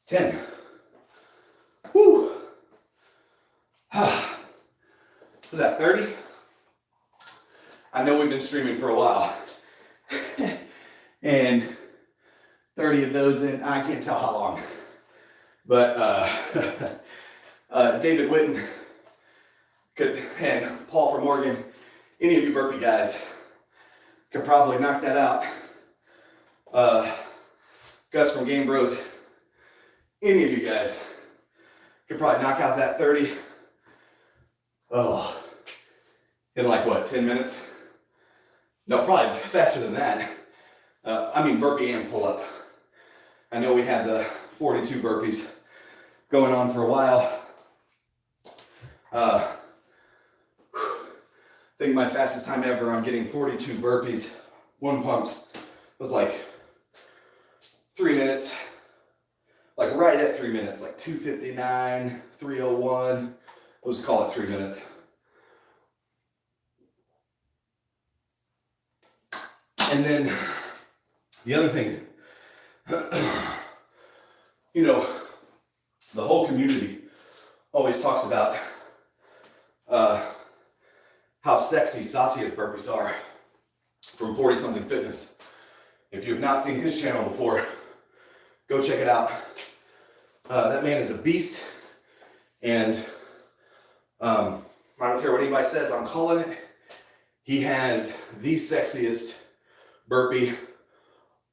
10. Woo. Was that 30? I know we've been streaming for a while. And 30 of those in, I can't tell how long. But David Witten and Paul from Oregon, any of you burpee guys could probably knock that out. Gus from Game Bros, any of you guys could probably knock out that 30. Oh, in like what, 10 minutes? No, probably faster than that. I mean burpee and pull up. I know we had the 42 burpees going on for a while. I think my fastest time ever, I'm getting 42 burpees, 1 pumps, was like 3 minutes, like right at 3 minutes, like 2:59, 3:01, let's call it 3 minutes. And then the other thing, you know, the whole community always talks about how sexy Satya's burpees are from 40 Something Fitness. If you have not seen his channel before, go check it out. That man is a beast, and I don't care what anybody says, I'm calling it. He has the sexiest burpee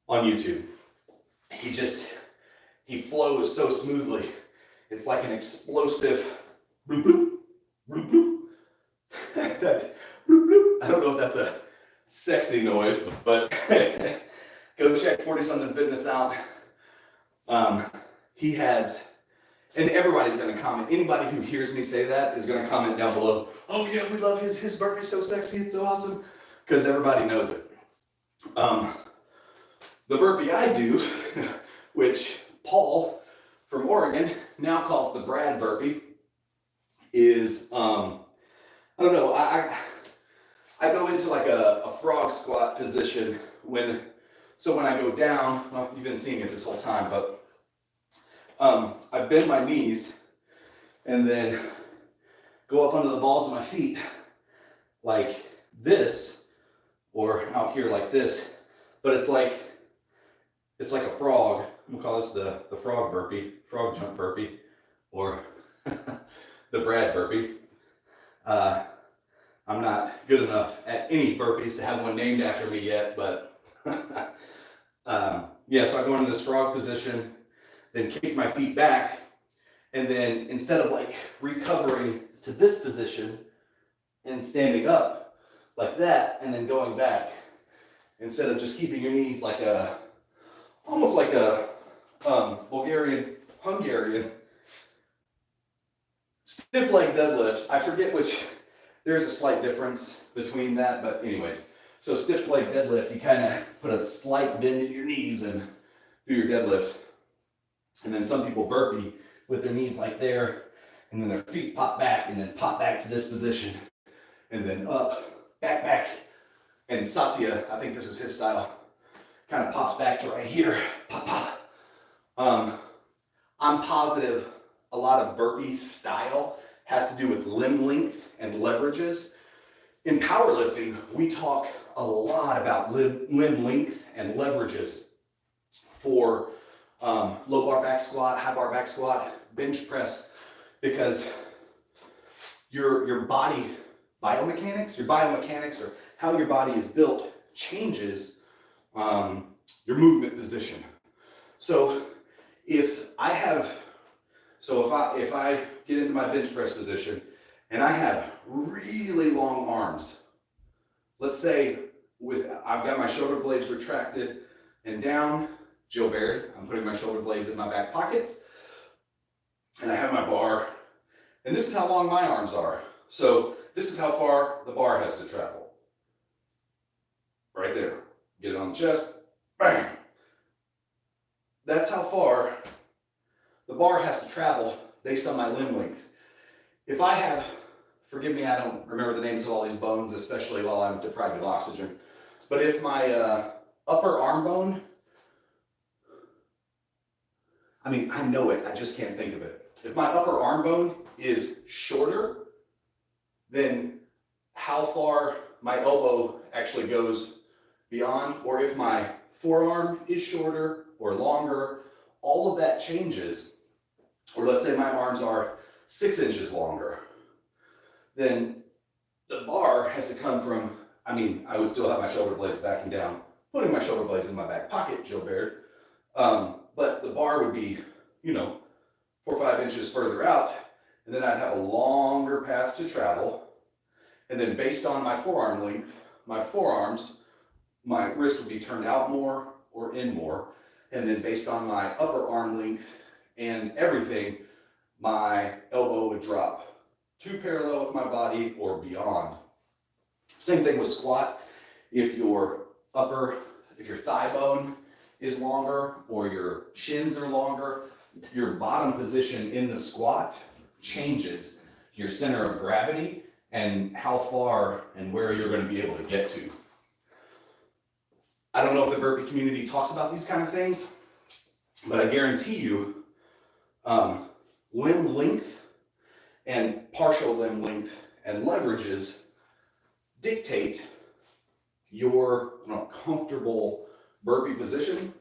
on YouTube. He flows so smoothly. It's like an explosive bloop bloop, bloop bloop. That bloop bloop. I don't know if that's a sexy noise, but go check 40 Something Fitness out. He has, and everybody's gonna comment. Anybody who hears me say that is gonna comment down below, oh yeah, we love his burpee's so sexy, it's so awesome, because everybody knows it. The burpee I do, which Paul from Oregon now calls the Brad burpee, is, I don't know, I go into like a frog squat position when I go down, well, you've been seeing it this whole time, but I bend my knees and then go up under the balls of my feet like this, or out here like this, but it's like a frog. I'm gonna call this the frog burpee, frog jump burpee, or the Brad burpee. I'm not good enough at any burpees to have one named after me yet, but yeah, so I go into this frog position, then kick my feet back, and then instead of like recovering to this position and standing up like that and then going back, instead of just keeping your knees like almost like a Hungarian stiff leg deadlift. I forget which, there's a slight difference between that, but anyways, so stiff leg deadlift, you kind of put a slight bend in your knees and do your deadlift. And then some people burpee with their knees like there, and then their feet pop back and then pop back to this position, and then up, back. And Satya, I think this is his style, kind of pops back to right here, pop. I'm positive a lot of burpee style has to do with limb length and leverages. In powerlifting, we talk a lot about limb length and leverages for low bar back squat, high bar back squat, bench press, because your body biomechanics, or how your body is built changes your movement position. So if I get into my bench press position and I have really long arms, let's say I've got my shoulder blades retracted and down, Jill Baird, I'm putting my shoulder blades in my back pockets, and I have my bar, and this is how long my arms are. So this is how far the bar has to travel. Right there. Get it on the chest, bang. That's how far the bar has to travel based on my limb length. If I have, forgive me, I don't remember the names of all these bones, especially while I'm deprived of oxygen, but if my upper arm bone, mean, I know it, I just can't think of it. If my upper arm bone is shorter, then how far my elbow actually goes beyond, or if my forearm is shorter or longer, all of that changes. Or let's say my arms are 6 inches longer, then the bar has to come from, I mean, I would still have my shoulder blades backing down, putting my shoulder blades in my back pocket, Joe Baird. But the bar would be, 4 or 5 inches further out, and then I'd have a longer path to travel. And then based on my forearm length, my forearms, my wrist would be turned out more or in more. And then based on my upper arm length and everything, my elbow would drop too parallel with my body or beyond. Same thing with squat. If your thigh bone is longer or your shins are longer, your bottom position in the squat changes your center of gravity and how far and where you're going to be able to get to. I don't know if the burpee community talks about these kind of things, but I guarantee you, limb length and partial limb length and leverages dictate your comfortable burpee position,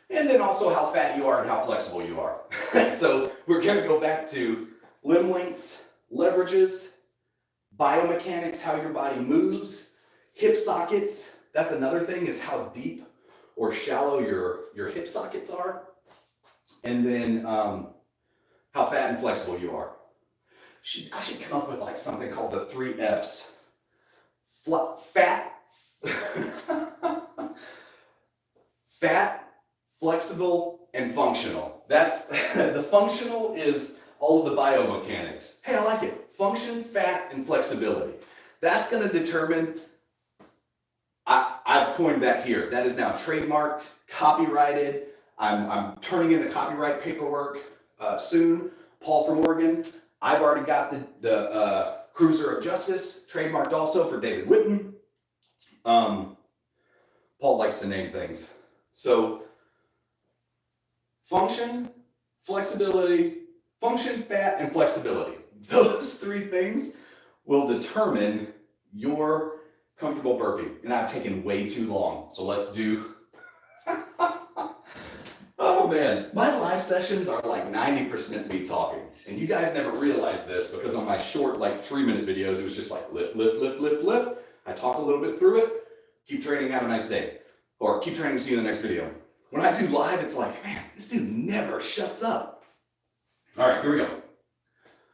and then also how fat you are and how flexible you are. So we're going to go back to limb lengths, leverages, biomechanics, how your body moves, hip sockets. That's another thing, is how deep or shallow your hip sockets are, and then how fat and flexible you are. I should come up with like something called the 3 Fs. Fat, fat, flexible, and functional. That's the functional is all of the biomechanics. Hey, I like it. Function, fat, and flexibility. That's going to determine. I've coined that here. That is now trademarked, copyrighted. I'm turning in the copyright paperwork soon. Paul from Oregon. I've already got the Cruiser of Justice trademarked also for David Whitten. Paul likes to name things. So function, flexibility, function, fat, and flexibility. Those 3 things will determine your comfortable burpee. And I've taken way too long. So let's do. Oh man, my live sessions are like 90% me talking. And you guys never realize this because on my short, like 3-minute videos, it was just like lift, lift, lift, lift, lift. I talk a little bit through it. Keep training, have a nice day. Or keep training, see you in the next video. When I do live, it's like, man, this dude never shuts up. All right, here we go.